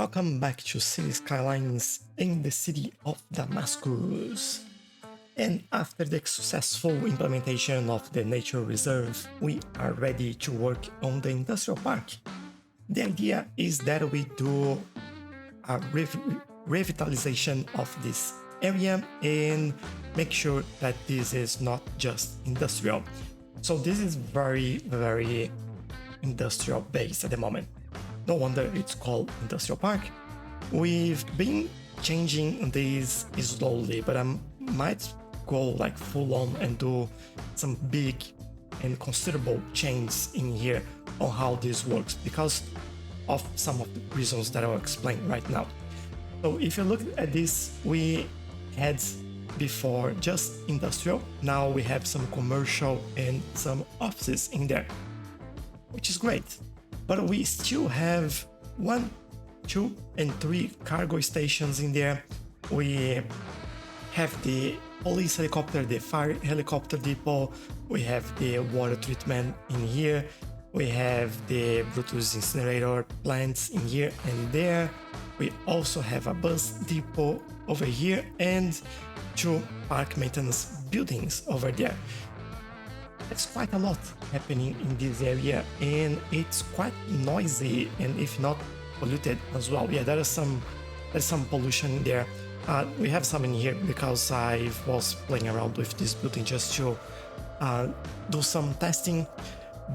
Welcome back to Cities Skylines in the city of Damascus. And after the successful implementation of the nature reserve, we are ready to work on the industrial park. The idea is that we do a revitalization of this area and make sure that this is not just industrial. So this is very industrial based at the moment. No wonder it's called industrial park. We've been changing this slowly, but I might go like full on and do some big and considerable changes in here on how this works because of some of the reasons that I'll explain right now. So if you look at this, we had before just industrial. Now we have some commercial and some offices in there, which is great. But we still have 1, 2, and 3 cargo stations in there. We have the police helicopter, the fire helicopter depot. We have the water treatment in here. We have the Brutus incinerator plants in here and there. We also have a bus depot over here and 2 park maintenance buildings over there. There's quite a lot happening in this area and it's quite noisy and if not polluted as well. Yeah, there's some pollution there. We have some in here because I was playing around with this building just to do some testing.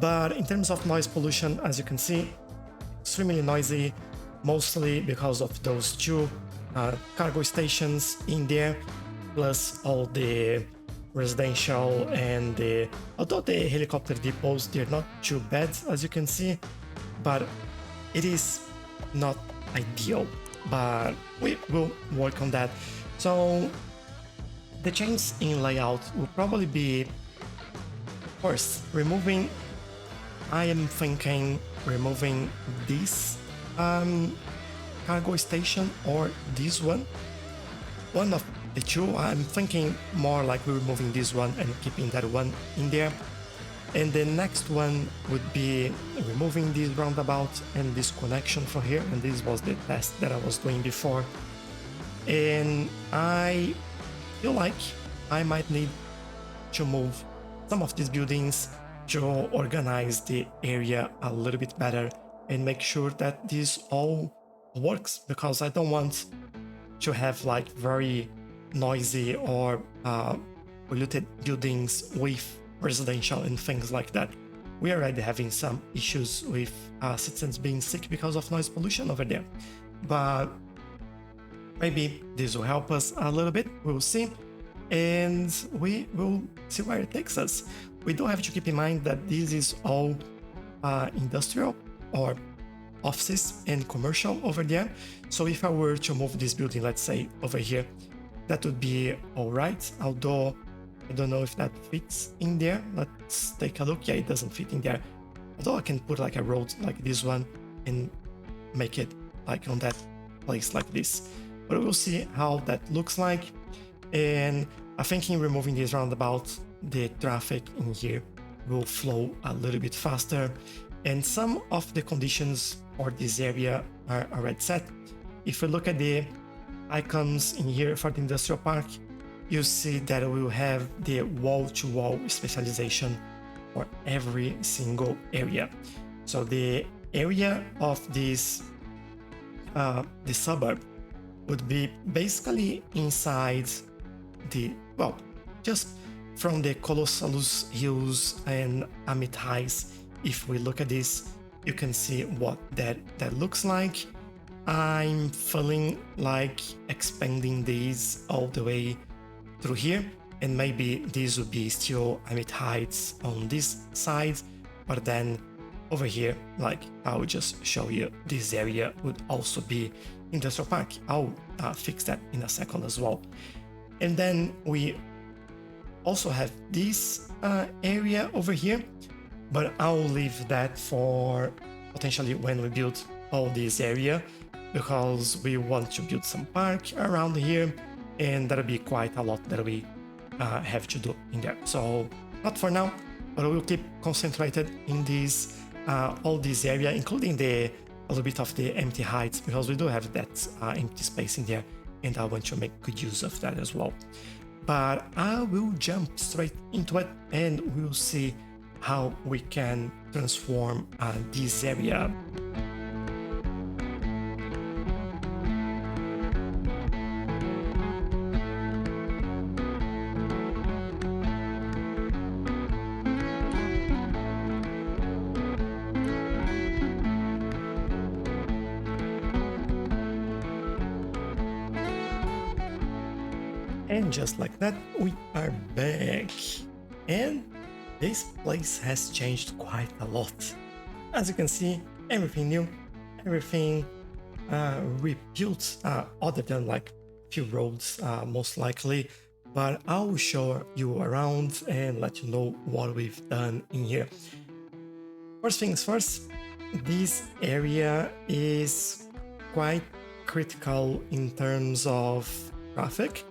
But in terms of noise pollution, as you can see, extremely noisy, mostly because of those 2 cargo stations in there, plus all the residential and although the helicopter depots, they're not too bad as you can see, but it is not ideal, but we will work on that. So the change in layout will probably be first I am thinking removing this cargo station or this one of the 2. I'm thinking more like we're removing this one and keeping that one in there. And the next one would be removing this roundabout and this connection from here. And this was the test that I was doing before. And I feel like I might need to move some of these buildings to organize the area a little bit better and make sure that this all works, because I don't want to have like very noisy or polluted buildings with residential and things like that. We're already having some issues with citizens being sick because of noise pollution over there, but maybe this will help us a little bit. We'll see, and we will see where it takes us. We do have to keep in mind that this is all industrial or offices and commercial over there. So if I were to move this building, let's say over here, that would be all right, although I don't know if that fits in there. Let's take a look. Yeah, it doesn't fit in there, although I can put like a road like this one and make it like on that place like this, but we'll see how that looks like. And I think in removing this roundabout, the traffic in here will flow a little bit faster, and some of the conditions for this area are already set. If we look at the icons in here for the industrial park, you see that we will have the wall-to-wall specialization for every single area. So the area of this the suburb would be basically inside the, well, just from the Colossalus Hills and Amit Heights. If we look at this, you can see what that looks like. I'm feeling like expanding these all the way through here, and maybe this would be still Amit Heights on this side, but then over here, like I'll just show you, this area would also be industrial park. I'll fix that in a second as well. And then we also have this area over here, but I'll leave that for potentially when we build all this area, because we want to build some park around here, and that'll be quite a lot that we have to do in there. So not for now, but we'll keep concentrated in this all this area, including the a little bit of the empty heights, because we do have that empty space in there, and I want to make good use of that as well. But I will jump straight into it, and we'll see how we can transform this area. And just like that, we are back. And this place has changed quite a lot. As you can see, everything new, everything rebuilt, other than like few roads most likely. But I'll show you around and let you know what we've done in here. First things first, this area is quite critical in terms of traffic.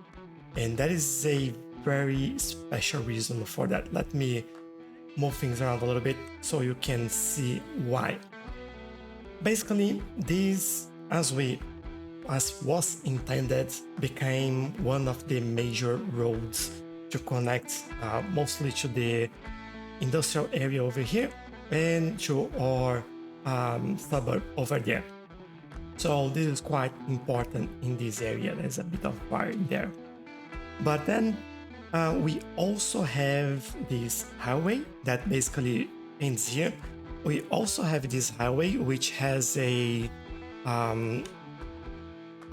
And that is a very special reason for that. Let me move things around a little bit so you can see why. Basically, this, as was intended, became one of the major roads to connect mostly to the industrial area over here and to our suburb over there. So this is quite important in this area. There's a bit of fire there. But then we also have this highway that basically ends here. We also have this highway which has a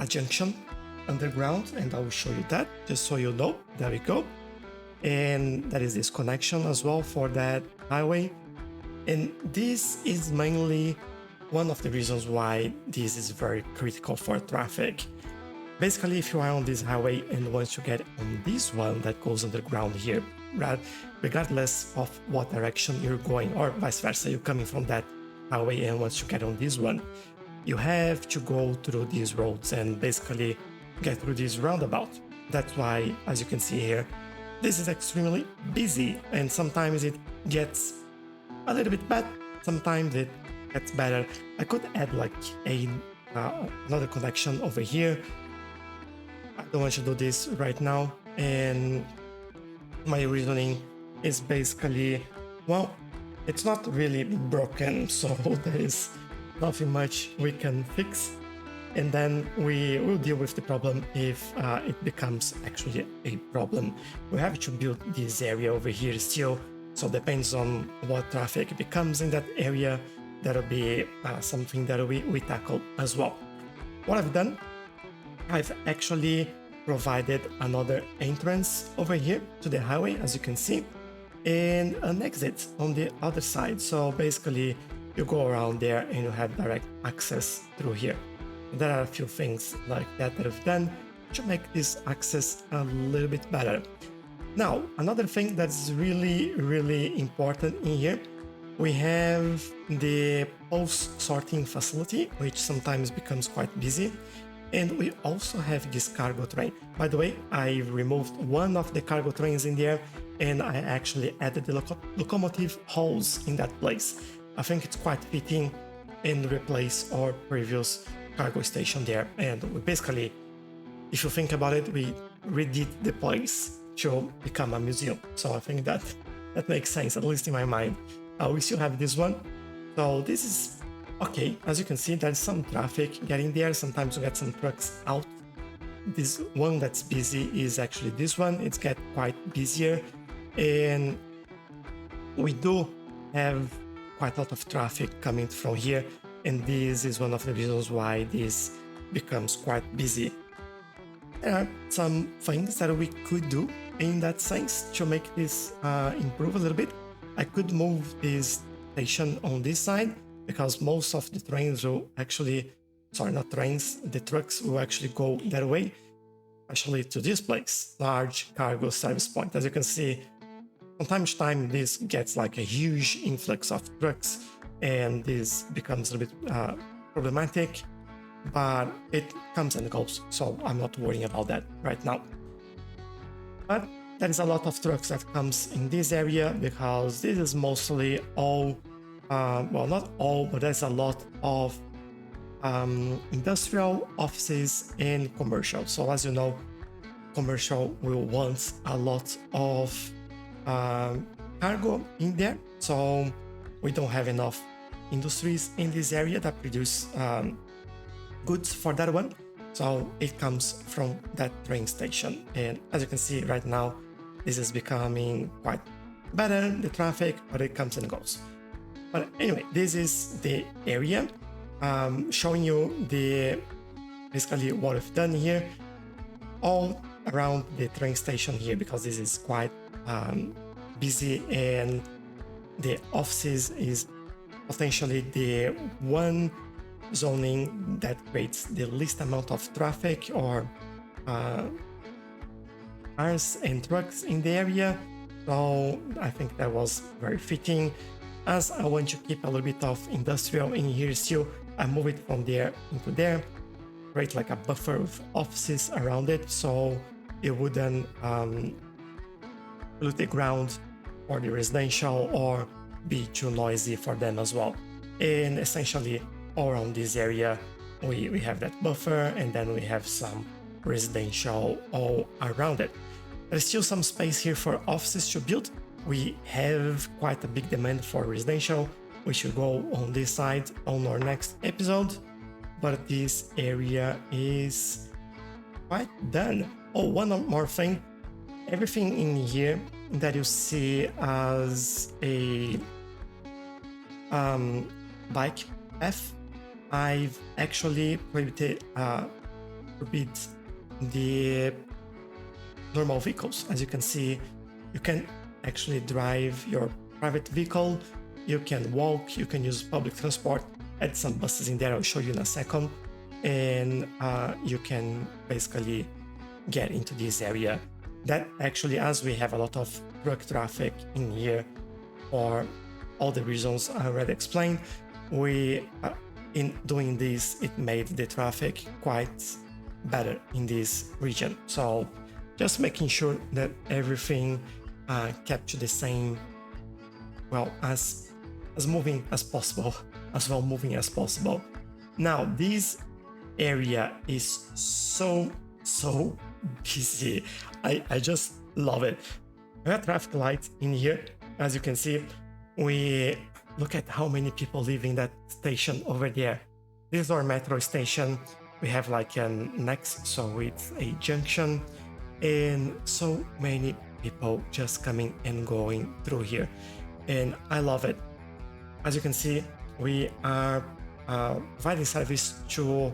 junction underground, and I will show you that just so you know. There we go. And that is this connection as well for that highway. And this is mainly one of the reasons why this is very critical for traffic. Basically, if you are on this highway and once you get on this one that goes underground here, regardless of what direction you're going, or vice versa, you're coming from that highway and once you get on this one, you have to go through these roads and basically get through this roundabout. That's why, as you can see here, this is extremely busy, and sometimes it gets a little bit bad, sometimes it gets better. I could add like another connection over here. I don't want to do this right now, and my reasoning is basically, well, it's not really broken, so there is nothing much we can fix, and then we will deal with the problem if it becomes actually a problem. We have to build this area over here still, so depends on what traffic becomes in that area. That'll be something that we tackle as well. What I've done, I've actually provided another entrance over here to the highway, as you can see, and an exit on the other side. So basically, you go around there and you have direct access through here. There are a few things like that I've done to make this access a little bit better. Now, another thing that's really, really important in here, we have the post sorting facility, which sometimes becomes quite busy. And we also have this cargo train. By the way, I removed one of the cargo trains in there, and I actually added the locomotive halls in that place. I think it's quite fitting and replace our previous cargo station there. And we basically, if you think about it, we redid the place to become a museum. So I think that makes sense, at least in my mind. We still have this one. So this is okay. As you can see, there's some traffic getting there. Sometimes you get some trucks out. This one that's busy is actually this one. It's get quite busier. And we do have quite a lot of traffic coming from here. And this is one of the reasons why this becomes quite busy. There are some things that we could do in that sense to make this improve a little bit. I could move this station on this side because most of the trains will actually, sorry, not trains, the trucks will actually go that way, actually to this place, large cargo service point. As you can see, from time to time, this gets like a huge influx of trucks and this becomes a little bit problematic, but it comes and goes, so I'm not worrying about that right now. But there is a lot of trucks that comes in this area because this is mostly all, well, not all, but there's a lot of industrial, offices, and commercial. So as you know, commercial will want a lot of cargo in there. So we don't have enough industries in this area that produce goods for that one. So it comes from that train station. And as you can see right now, this is becoming quite better, the traffic, but it comes and goes. But anyway, this is the area showing you basically what we've done here, all around the train station here, because this is quite busy, and the offices is potentially the one zoning that creates the least amount of traffic or cars and trucks in the area. So I think that was very fitting. As I want to keep a little bit of industrial in here still, I move it from there into there, create like a buffer of offices around it, so it wouldn't pollute the ground for the residential or be too noisy for them as well. And essentially all around this area we have that buffer, and then we have some residential all around it. There's still some space here for offices to build. We have quite a big demand for residential. We should go on this side on our next episode, but this area is quite done. Oh, one more thing. Everything in here that you see as a bike path, I've actually forbid the normal vehicles. As you can see, you can actually drive your private vehicle, you can walk, you can use public transport, add some buses in there, I'll show you in a second, and you can basically get into this area. That actually, as we have a lot of truck traffic in here for all the reasons I already explained, we in doing this, it made the traffic quite better in this region. So just making sure that everything kept to the same, well, as moving as possible, as well moving as possible. Now this area is so busy. I just love it. We have traffic lights in here. As you can see, we look at how many people live in that station over there. This is our metro station. We have like an next, so it's a junction, and so many people just coming and going through here, and I love it. As you can see, we are providing service to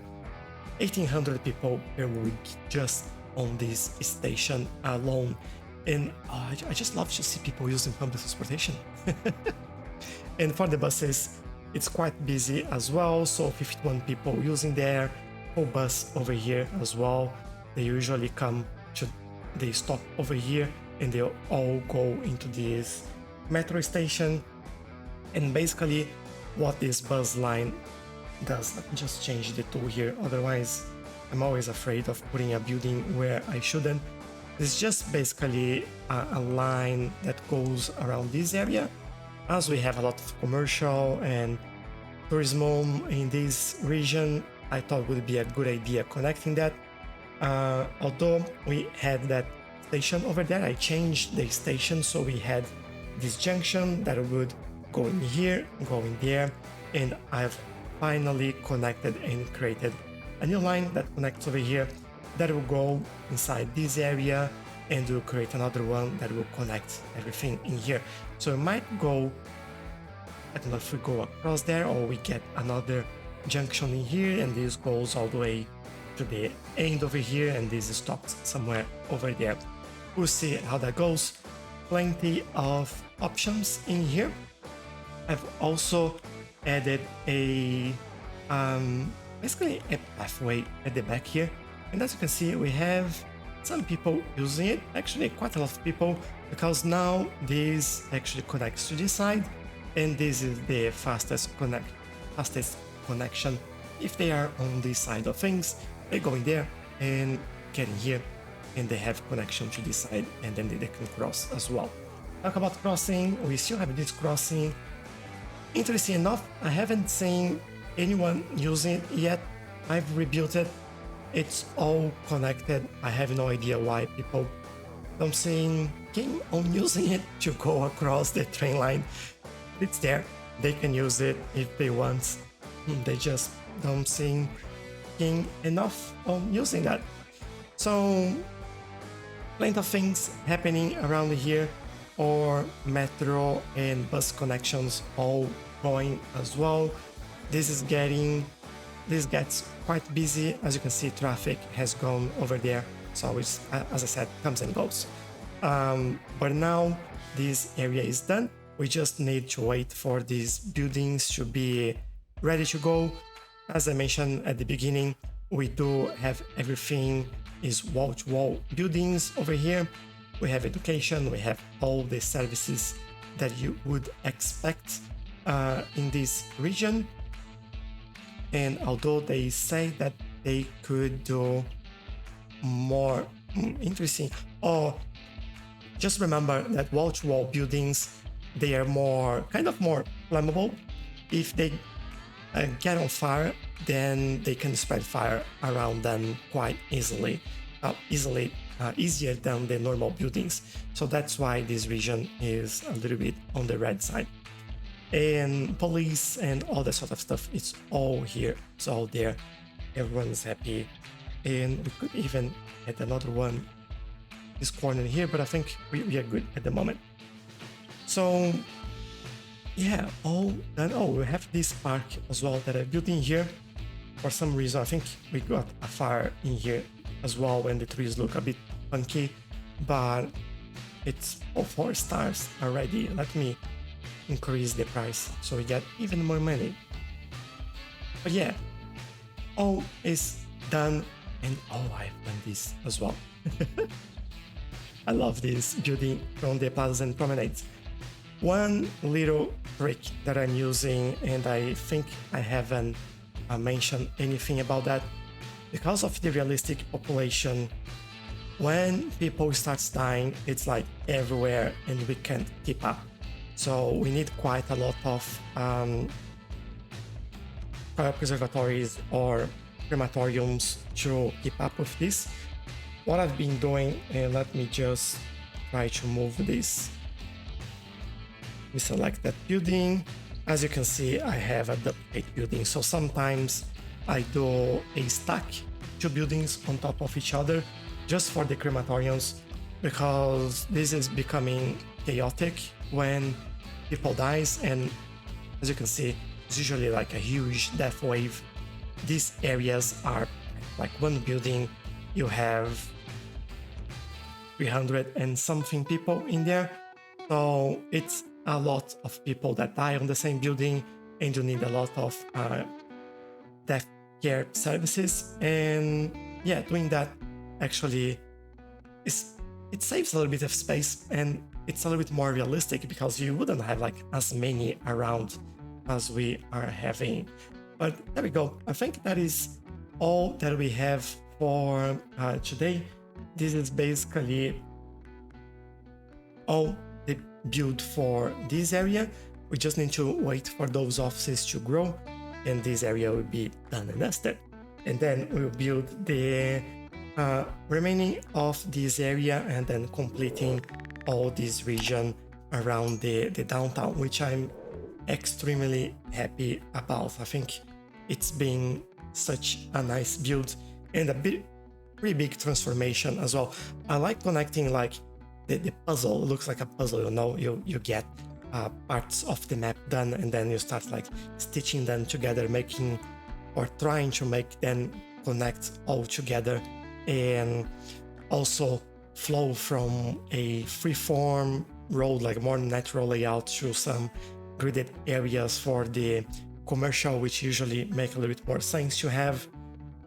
1,800 people per week just on this station alone, and I just love to see people using public transportation. And for the buses, it's quite busy as well, so 51 people using their whole bus over here as well. They usually they stop over here and they all go into this metro station. And basically what this bus line does, let me just change the tool here, otherwise I'm always afraid of putting a building where I shouldn't. It's just basically a line that goes around this area. As we have a lot of commercial and tourism in this region, I thought it would be a good idea connecting that. Although we had that station over there, I changed the station, so we had this junction that would go in here, go in there, and I've finally connected and created a new line that connects over here that will go inside this area, and we'll create another one that will connect everything in here. So we might go, I don't know if we go across there or we get another junction in here, and this goes all the way to the end over here, and this stops somewhere over there. We'll see how that goes. Plenty of options in here. I've also added a basically a pathway at the back here, and as you can see, we have some people using it, actually quite a lot of people, because now this actually connects to this side, and this is the fastest connection. If they are on this side of things, they go in there and get in here, and they have connection to this side, and then they can cross as well. Talk about crossing, we still have this crossing. Interesting enough, I haven't seen anyone using it yet. I've rebuilt it. It's all connected. I have no idea why people don't seem keen on using it to go across the train line. It's there. They can use it if they want. They just don't seem keen enough on using that. So plenty of things happening around here, or metro and bus connections all going as well. This gets quite busy. As you can see, traffic has gone over there. So it's, as I said, comes and goes. But now this area is done. We just need to wait for these buildings to be ready to go. As I mentioned at the beginning, we do have everything is wall-to-wall buildings over here. We have education, we have all the services that you would expect in this region. And although they say that they could do more interesting, or just remember that wall-to-wall buildings, they are kind of more flammable. If they get on fire, then they can spread fire around them quite easily, easier than the normal buildings. So that's why this region is a little bit on the red side. And police and all that sort of stuff, it's all here, it's all there. Everyone's happy. And we could even add another one this corner here, but I think we are good at the moment. So yeah, all done. Oh, we have this park as well that I built in here. For some reason, I think we got a fire in here as well, and the trees look a bit funky, but it's all 4 stars already. Let me increase the price so we get even more money. But yeah, all is done, and oh, I've done this as well. I love this building from the plazas and promenades. One little trick that I'm using, and I think I haven't mentioned anything about that, because of the realistic population, when people start dying, it's like everywhere and we can't keep up. So we need quite a lot of cryopreservatories or crematoriums to keep up with this. What I've been doing, and let me just try to move this. We select that building. As you can see, I have a duplicate building. So sometimes I do a stack 2 buildings on top of each other just for the crematoriums, because this is becoming chaotic when people dies, and as you can see, it's usually like a huge death wave. These areas are like one building, you have 300 and something people in there, so it's a lot of people that die on the same building, and you need a lot of death care services. And yeah, doing that actually it saves a little bit of space, and it's a little bit more realistic, because you wouldn't have like as many around as we are having. But there we go. I think that is all that we have for today. This is basically all the build for this area. We just need to wait for those offices to grow, and this area will be done and dusted. And then we'll build the remaining of this area, and then completing all this region around the downtown, which I'm extremely happy about. I think it's been such a nice build and a pretty big transformation as well. I like connecting like the puzzle. It looks like a puzzle, you know, you get parts of the map done, and then you start like stitching them together, making or trying to make them connect all together, and also flow from a freeform road, like more natural layout, to some gridded areas for the commercial, which usually make a little bit more sense to have.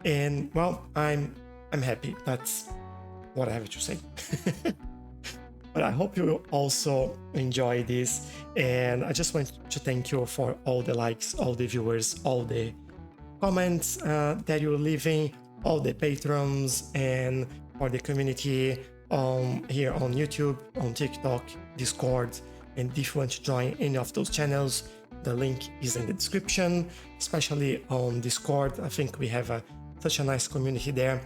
And well, I'm happy. That's what I have to say. But I hope you also enjoy this, and I just want to thank you for all the likes, all the viewers, all the comments that you're leaving, all the patrons, and for the community here on YouTube, on TikTok, Discord. And if you want to join any of those channels, the link is in the description, especially on Discord. I think we have such a nice community there.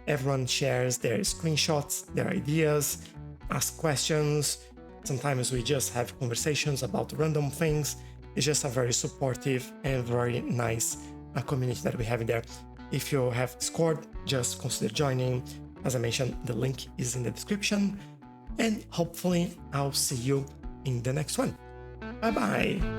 Everyone shares their screenshots, their ideas, ask questions. Sometimes we just have conversations about random things. It's just a very supportive and very nice community that we have in there. If you have Discord, just consider joining. As I mentioned, the link is in the description. And hopefully I'll see you in the next one. Bye bye.